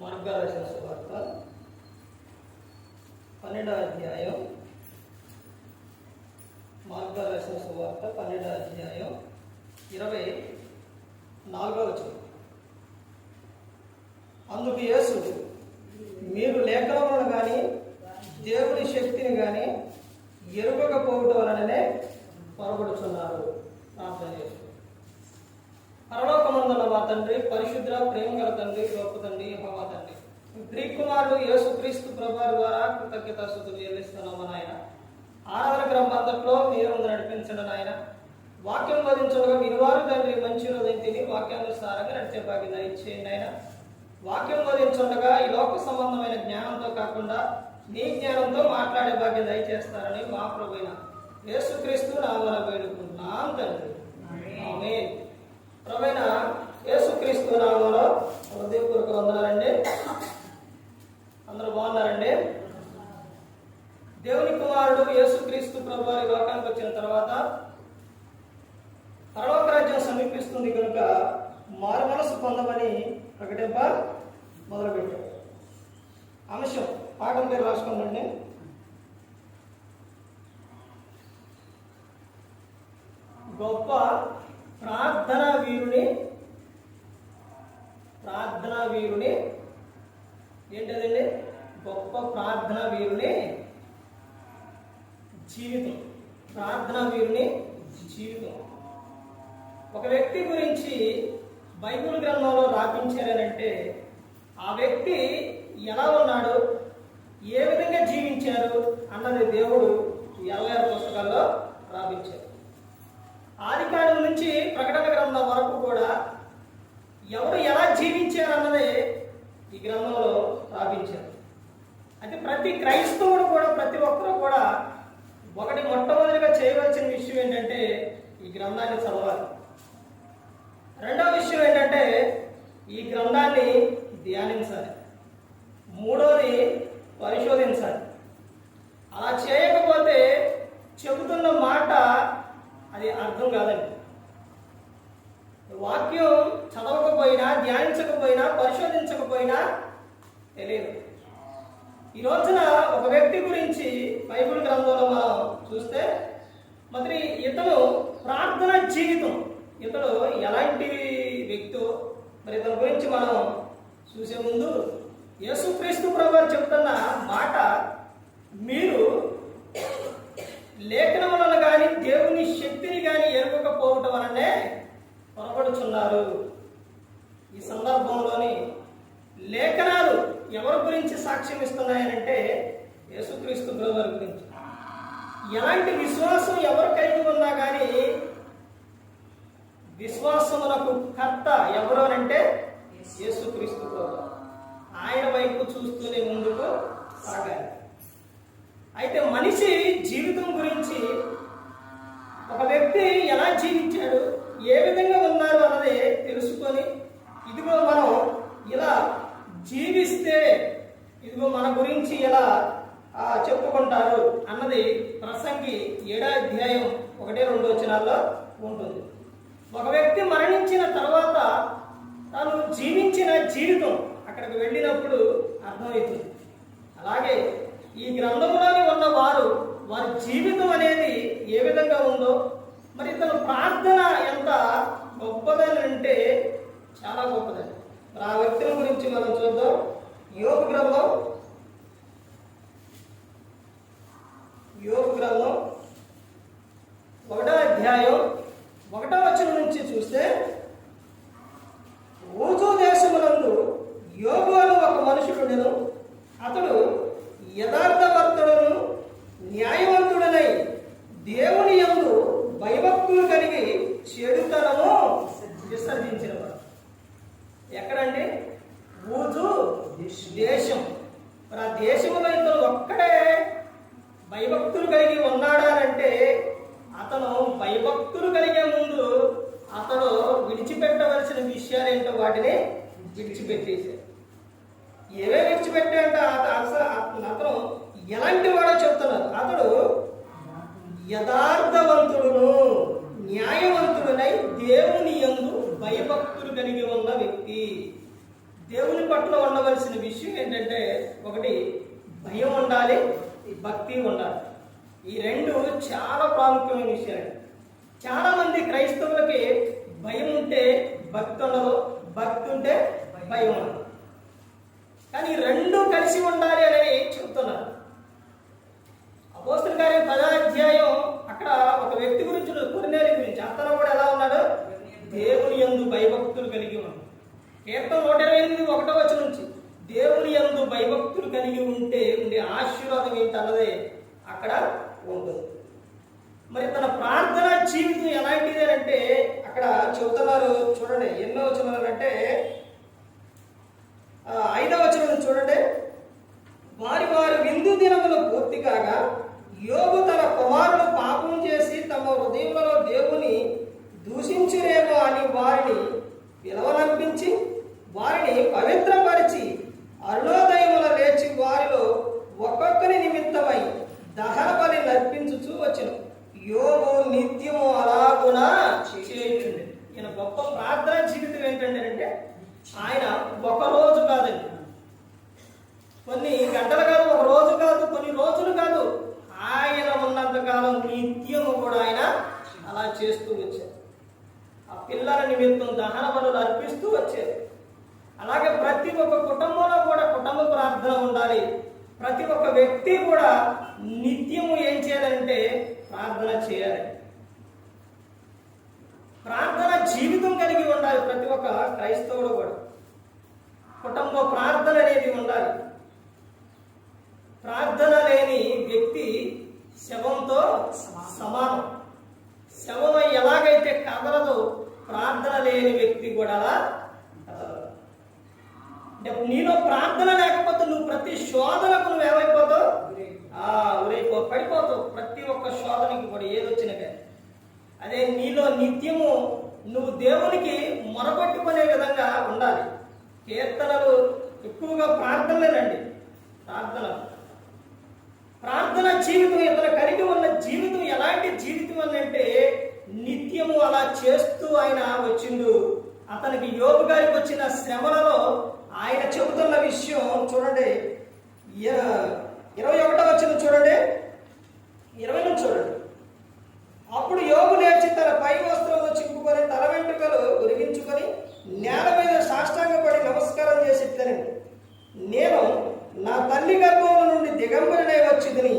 Mark రాసిన సువార్త 12వ అధ్యాయం. మార్కు రాసిన సువార్త 12వ అధ్యాయం 24వ వచనం. అందుకు యేసు, మీరు లేఖనములను కానీ దేవుని శక్తిని కానీ ఎరుగకపోవటం వలననే పొరబడుచున్నారు. ప్రార్థన చేస్తారు. పరలోకమందున్న మా తండ్రి, పరిశుద్ధ ప్రేమ గల తండ్రి, గొప్ప తండ్రి, యెహోవా తండ్రి, గ్రీకు కుమారుడు యేసుక్రీస్తు ప్రభువు ద్వారా కృతజ్ఞతాస్తుతులు చెల్లిస్తున్నాము నాయన. ఆరాధన క్రమంలో మీరు నడిపించండి నాయన. వాక్యం బోధించగా వినివారు తండ్రి మంచి హృదయం తిని వాక్యానుసారంగా నడిచే భాగ్యం దయచేయండి నాయన. వాక్యం బోధించుండగా ఈ లోక సంబంధమైన జ్ఞానంతో కాకుండా నీ జ్ఞానంతో మాట్లాడే భాగ్యం దయచేస్తారని మా ప్రభువైన యేసుక్రీస్తు నామమున వేడుకుంటున్నాం తండ్రి. ఆమేన్. ప్రభువైన యేసుక్రీస్తు నామమున హృదయపూర్వక వందనాలండి. అందరూ బాగున్నారండి? దేవుని కుమారుడు యేసుక్రీస్తు ప్రభువు ఈ లోకానికి వచ్చిన తర్వాత పరలోక రాజ్యం సమీపిస్తుంది కనుక మారు మనసు పొందమని ప్రకటింప మొదలుపెట్టాడు. అంశం పాఠం పేరు రాసుకోండి. గొప్ప ప్రార్థనా వీరుని ఏంటదండి? గొప్ప ప్రార్థనా వీరుని జీవితం. ప్రార్థనా వీరుని జీవితం. ఒక వ్యక్తి గురించి బైబిల్ గ్రంథంలో రాపించారనంటే ఆ వ్యక్తి ఎలా ఉన్నాడు, ఏ విధంగా జీవించారు అన్నది దేవుడు 26 పుస్తకాల్లో రాపించారు. ఆదికాండం నుంచి ప్రకటన గ్రంథం వరకు కూడా ఎవరు ఎలా జీవించారు అన్నది ఈ గ్రంథంలో రాపించారు. అంటే ప్రతి క్రైస్తవుడు కూడా, ప్రతి ఒక్కరూ కూడా మొట్టమొదటిగా చేయవలసిన విషయం ఏంటంటే ఈ గ్రంథాన్ని చదవాలి. రెండవ విషయం ఏంటంటే ఈ గ్రంథాన్ని ధ్యానించాలి. మూడోది పరిశోధించాలి. అలా చేయకపోతే చెబుతున్న మాట అది అర్థం కాదండి. వాక్యం చదవకపోయినా, ధ్యానించకపోయినా, పరిశోధించకపోయినా తెలియదు. ఈ రోజున ఒక వ్యక్తి గురించి బైబిల్ గ్రంథంలో మనం చూస్తే మరి ఇతను ప్రార్థన జీవితం, ఇతడు ఎలాంటి వ్యక్తో మరి ఇతని గురించి మనం చూసే ముందు యేసుక్రీస్తు ప్రభువు చెప్తున్న మాట, మీరు లేఖనములను కానీ దేవుని శక్తిని కానీ ఎరుగకపోవటం వలనే పొరబడుచున్నారు. ఈ సందర్భంలోని లేఖనాలు ఎవరి గురించి సాక్ష్యం ఇస్తున్నాయనంటే యేసుక్రీస్తు ప్రభువు గురించి. ఎలాంటి విశ్వాసం ఎవరు కలిగి ఉన్నా కానీ విశ్వాసమునకు కర్త ఎవరు అనంటే యేసుక్రీస్తు ప్రభువు. ఆయన వైపు చూస్తూనే ముందుకు సాగాలి. అయితే మనిషి జీవితం గురించి ఒక వ్యక్తి ఎలా జీవించాడు, ఏ విధంగా ఉన్నారు అన్నది తెలుసుకొని ఇదిగో మనం ఇలా జీవిస్తే ఇదిగో మన గురించి ఎలా చెప్పుకుంటారు అన్నది ప్రసంగి 7వ అధ్యాయం 1-2 వచనాల్లో ఉంటుంది. ఒక వ్యక్తి మరణించిన తర్వాత తాను జీవించిన జీవితం అక్కడికి వెళ్ళినప్పుడు అర్థమవుతుంది. అలాగే ఈ గ్రంథంలోని ఉన్న వారి జీవితం అనేది ఏ విధంగా ఉందో, మరి తన ప్రార్థన ఎంత గొప్పదని అంటే చాలా గొప్పదని. ఆ వ్యక్తుల గురించి మనం చూద్దాం. యోబు గ్రంథం 1వ అధ్యాయం 1వ వచనం నుంచి చూస్తే, ఊజు దేశమునందు యోబు అను ఒక మనుషుడును, అతడు యథార్థవర్తుడును న్యాయవంతుడనై దేవుని యందు భయభక్తులు కలిగి చెడుతనము విసర్జించినవాడు. ఎక్కడండి? ఊజు దేశం. మరి ఆ దేశంలో ఇతను ఒక్కడే భయభక్తులు కలిగి ఉన్నాడా అంటే అతను భయభక్తులు కలిగే ముందు అతడు విడిచిపెట్టవలసిన విషయాలు ఏంటో వాటిని విడిచిపెట్టేశాడు. ఏవే విడిచిపెట్టాడంటే అతను ఎలాంటి వాడో చెప్తున్నారు. అతడు యథార్థవంతుడును న్యాయవంతుడునై దేవుని యందు భయభక్తులు కలిగి ఉన్న వ్యక్తి. దేవుని పట్ల ఉండవలసిన చాలా ప్రాముఖ్యమైన విషయాలు. చాలా మంది క్రైస్తవులకి భయం ఉంటే భక్తి ఉండదు, భక్తి ఉంటే భయం ఉండదు. కానీ రెండు కలిసి ఉండాలి అని చెప్తున్నారు. అపోస్తలుల కార్యం 10వ అధ్యాయం అక్కడ ఒక వ్యక్తి గురించి, కొర్నేలి గురించి, అతను కూడా ఎలా ఉన్నాడు? దేవుని యందు భయభక్తులు కలిగి ఉన్నాడు. కీర్తన 128:1 నుంచి దేవుని యందు భయభక్తులు కలిగి ఉంటే ఉండే ఆశీర్వాదం ఏంటన్నదే అక్కడ ఉంటుంది. మరి తన ప్రార్థన జీవితం ఎలాంటిది అంటే అక్కడ చెబుతున్నారు. చూడండి ఎన్నో వచనాలు అంటే 5వ వచనం చూడండి. వారి విందు దినములు పూర్తి కాగా యోబు తన కుమారుడు పాపం చేసి తమ హృదయంలో దేవుని దూషించురేమో అని వారిని పిలవనంపించి వారిని పవిత్రపరిచి అరుణోదయముల లేచి వారిలో ఒక్కొక్కరి నిమిత్తమై దహన బలి నర్పించుచూ వచ్చెను. యోబు నిత్యము అలాగున చేయుచుండెను. ఈయన గొప్ప ప్రార్థన జీవితం ఏంటంటే అంటే ఆయన ఒక రోజు కాదండి, కొన్ని గంటలు కాదు, ఒక రోజు కాదు, కొన్ని రోజులు కాదు, ఆయన ఉన్నంతకాలం నిత్యము కూడా ఆయన అలా చేస్తూ వచ్చారు. ఆ పిల్లల నిమిత్తం దహన బలులు అర్పిస్తూ వచ్చారు. అలాగే ప్రతి ఒక్క కుటుంబంలో కూడా కుటుంబ ప్రార్థన ఉండాలి. ప్రతి ఒక్క వ్యక్తి కూడా నిత్యము ఏం చేయాలంటే ప్రార్థన చేయాలి. ప్రార్థన జీవితం కలిగి ఉండాలి. ప్రతి ఒక్క క్రైస్తవుడు కూడా కుటుంబ ప్రార్థన అనేది ఉండాలి. ప్రార్థన లేని వ్యక్తి శవంతో సమానం. శవం ఎలాగైతే కదలదు, ప్రార్థన లేని వ్యక్తి కూడా నీలో ప్రార్థన లేకపోతే నువ్వు ప్రతి శోధనకు నువ్వు ఏమైపోతావు? పడిపోతావు. ప్రతి ఒక్క శోధనకి కూడా ఏదొచ్చినా కానీ అదే నీలో నిత్యము నువ్వు దేవునికి మొరపెట్టుకునే విధంగా ఉండాలి. కీర్తనలు ఎక్కువగా ప్రార్థనలేనండి. ప్రార్థన జీవితం ఇతను కలిగి ఉన్న జీవితం ఎలాంటి జీవితం అంటే నిత్యము అలా చేస్తూ ఆయన వచ్చిండు. అతనికి యోబు గారికి వచ్చిన శ్రమలలో ఆయన చెబుతున్న విషయం చూడండి. 21వ వచనం చూడండి, 20 నుంచి చూడండి. అప్పుడు యోబు లేచి తన పై వస్త్రంలో చింపుకొని తల వెంట్రుకలు ఉరిగించుకొని నేల మీద సాష్టాంగపడి నమస్కారం చేసి ఇట్లనెను, నేను నా తల్లి గర్భంలో నుండి దిగంబరినే వచ్చిందని,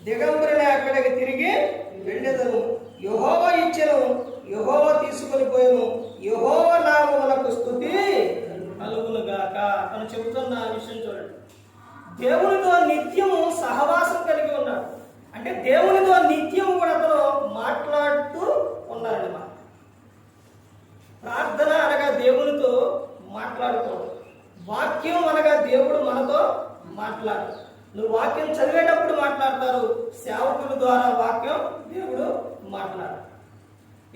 దిగంబరినే అక్కడికి తిరిగి వెళ్ళేదను. యెహోవా ఇచ్చెను, యెహోవా తీసుకొని పోయాను, యెహోవా నామమునకు స్తుతి కలుగును గాక. అతను చెబుతున్న విషయం చూడండి. దేవునితో నిత్యము సహవాసం కలిగి ఉన్నాడు. అంటే దేవునితో నిత్యము కూడా అతను మాట్లాడుతూ ఉన్నాడు. ప్రార్థన అనగా దేవునితో మాట్లాడుకోవడం. వాక్యం అనగా దేవుడు మనతో మాట్లాడు. నువ్వు వాక్యం చదివేటప్పుడు మాట్లాడతారు, సేవకుల ద్వారా వాక్యం దేవుడు మాట్లాడు.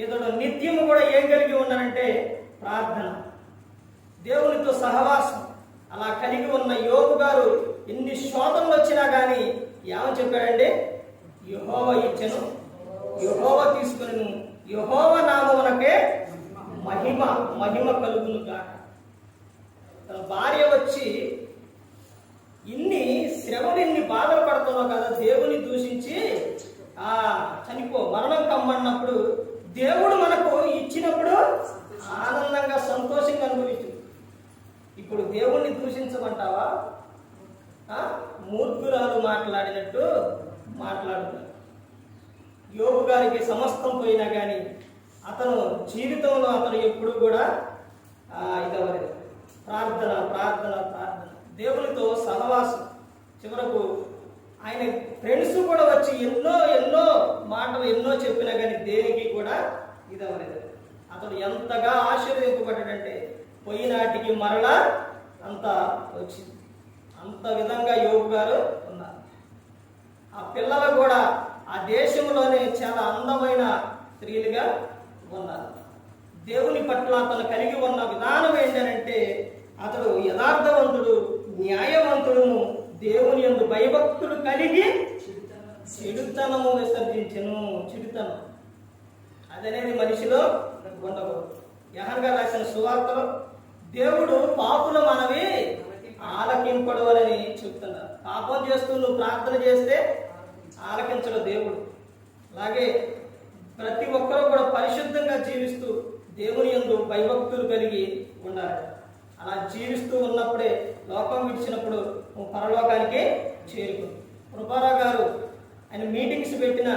ఇతడు నిత్యము కూడా ఏం కలిగి ఉన్నాడంటే ప్రార్థన, దేవునితో సహవాసం. అలా కలిగి ఉన్న యోబు గారు ఎన్ని శోధనలు వచ్చినా కానీ ఏమని చెప్పాడండి? యెహోవా ఇచ్చెను, యెహోవా తీసుకుని, యెహోవా నామమునకే మహిమ కలుగును గాక. తన భార్య వచ్చి ఇన్ని శ్రమలు, ఇన్ని బాధలు పడుతున్నావు కదా, దేవుని దూషించి చనిపో, మరణం కమ్మన్నప్పుడు దేవుడు మనకు ఇచ్చినప్పుడు ఆనందంగా సంతోషంగా అనుభవించు. ఇప్పుడు దేవుణ్ణి దూషించమంటావా? మూర్ఖురాలు మాట్లాడినట్టు మాట్లాడుతారు. యోబు గారికి సమస్తం పోయినా కానీ అతను జీవితంలో అతను ఎప్పుడు కూడా ఇదవలేదు. ప్రార్థన ప్రార్థన ప్రార్థన, దేవునితో సహవాసం. చివరకు ఆయన ఫ్రెండ్స్ కూడా వచ్చి ఎన్నో మాటలు ఎన్నో చెప్పినా కానీ దేనికి కూడా ఇదవలేదు. అతడు ఎంతగా ఆశీర్వదింపబడ్డాడంటే పోయినాటికి మరలా అంత వచ్చింది. అంత విధంగా యోబు గారు ఉన్నారు. ఆ పిల్లలు కూడా ఆ దేశంలోనే చాలా అందమైన స్త్రీలుగా ఉన్నారు. దేవుని పట్ల అతను కలిగి ఉన్న విధానం ఏంటంటే అతడు యథార్థవంతుడు, న్యాయవంతుడును, దేవుని యందు భయభక్తులు కలిగి చెడుతనము విసర్జించెను. చెడుతనం అదనేది మనిషిలో ఉండకూడదు. యోహాను గారు రాసిన సువార్తలో దేవుడు పాపుల మనవి ఆలకింపడు అని చెప్తున్నారు. పాపం చేస్తూ నువ్వు ప్రార్థన చేస్తే ఆలకించడు దేవుడు. అలాగే ప్రతి ఒక్కరూ కూడా పరిశుద్ధంగా జీవిస్తూ దేవుని యందు భయభక్తులు కలిగి ఉండాలి. అలా జీవిస్తూ ఉన్నప్పుడే లోకం విడిచినప్పుడు పరలోకానికి చేరుకుంది. కృపారావు గారు ఆయన మీటింగ్స్ పెట్టిన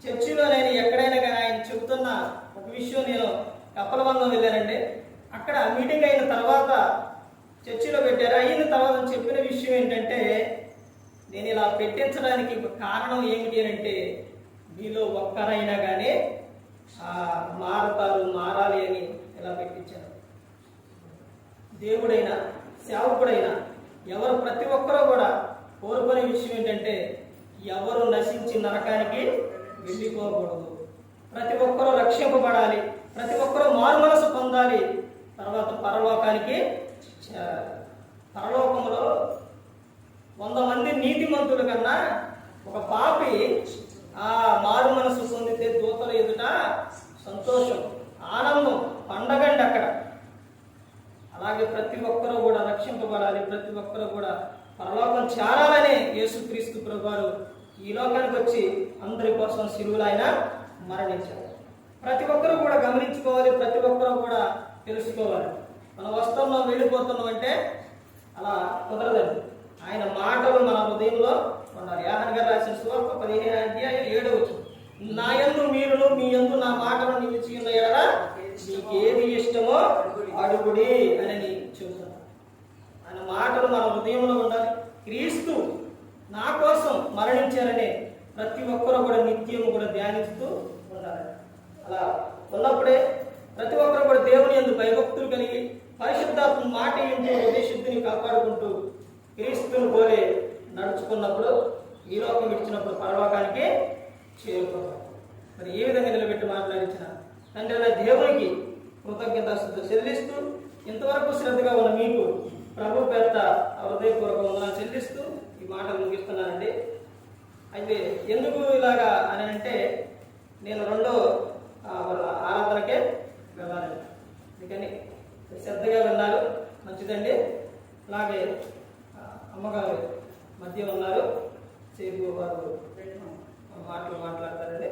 చర్చిలోనైనా ఎక్కడైనా కానీ ఆయన చెబుతున్న ఒక విషయం, నేను కప్పలబంధం వెళ్ళానండి. అక్కడ మీటింగ్ అయిన తర్వాత చర్చిలో పెట్టారు. అయిన తర్వాత చెప్పిన విషయం ఏంటంటే, నేను ఇలా పెట్టించడానికి కారణం ఏమిటి అంటే, మీలో ఒక్కరైనా కానీ మారాలి అని ఇలా పెట్టించారు. దేవుడైనా సేవకుడైనా ఎవరు ప్రతి ఒక్కరూ కూడా కోరుకునే విషయం ఏంటంటే, ఎవరు నశించి నరకానికి వెళ్ళిపోకూడదు. ప్రతి ఒక్కరూ రక్షింపబడాలి, ప్రతి ఒక్కరూ మారుమనసు పొందాలి, తర్వాత పరలోకానికి. పరలోకంలో 100 మంది నీతిమంతుల కన్నా ఒక పాపి మారు మనసు పొందితే దూతల ఎదుట సంతోషం, ఆనందం, పండగండి అక్కడ. అలాగే ప్రతి ఒక్కరూ కూడా రక్షింపబడాలి, ప్రతి ఒక్కరూ కూడా పరలోకం చేరాలనే యేసుక్రీస్తు ప్రభువారు ఈ లోకానికి వచ్చి అందరి కోసం శిలువలో ఆయన మరణించారు. ప్రతి ఒక్కరూ కూడా గమనించుకోవాలి, ప్రతి ఒక్కరూ కూడా తెలుసుకోవాలి. మనం వస్తున్నాం వెళ్ళిపోతున్నాం అంటే అలా కుదరదండి. ఆయన మాటలు మన హృదయంలో ఉండాలి. యోహాను గారు రాసిన సువార్త 15:7 నా యందు మీరును మీ యందు నా మాటలు నిలిచి ఉన్న ఎడల మీకు ఏది ఇష్టమో అడుగుడి అని చెబుతున్నాను. ఆయన మాటలు మన హృదయంలో ఉండాలి. క్రీస్తు నా కోసం మరణించారనే ప్రతి ఒక్కరూ కూడా నిత్యం కూడా ధ్యానిస్తూ ఉండాలి. అలా ఉన్నప్పుడే ప్రతి ఒక్కరు కూడా దేవుని యందు భయభక్తులు కలిగి పరిశుద్ధాత్మ మాట ఇంటూ హృదయ శుద్ధిని కాపాడుకుంటూ క్రీస్తుని పోలే నడుచుకున్నప్పుడు ఈ లోకం విడిచినప్పుడు పరలోకానికి చేరుకోవాలి. మరి ఏ విధంగా నిలబెట్టి మాట్లాడించిన తండ్రి అనే దేవునికి కృతజ్ఞతాస్తుతులు చెల్లిస్తూ ఇంతవరకు శ్రద్ధగా ఉన్న మీకు ప్రభు పేరిట హృదయపూర్వక వందనాలు చెల్లిస్తూ ఈ మాటలు ముగిస్తున్నానండి. అయితే ఎందుకు ఇలాగా అని అంటే, నేను రెండో ఆరాధనకే వెళ్ళాలండి. అందుకని శ్రద్ధగా వెళ్ళాలి, మంచిదండి. అలాగే అమ్మగారు మధ్య ఉన్నారు, సేపు వారు మాటలు మాట్లాడతారండి.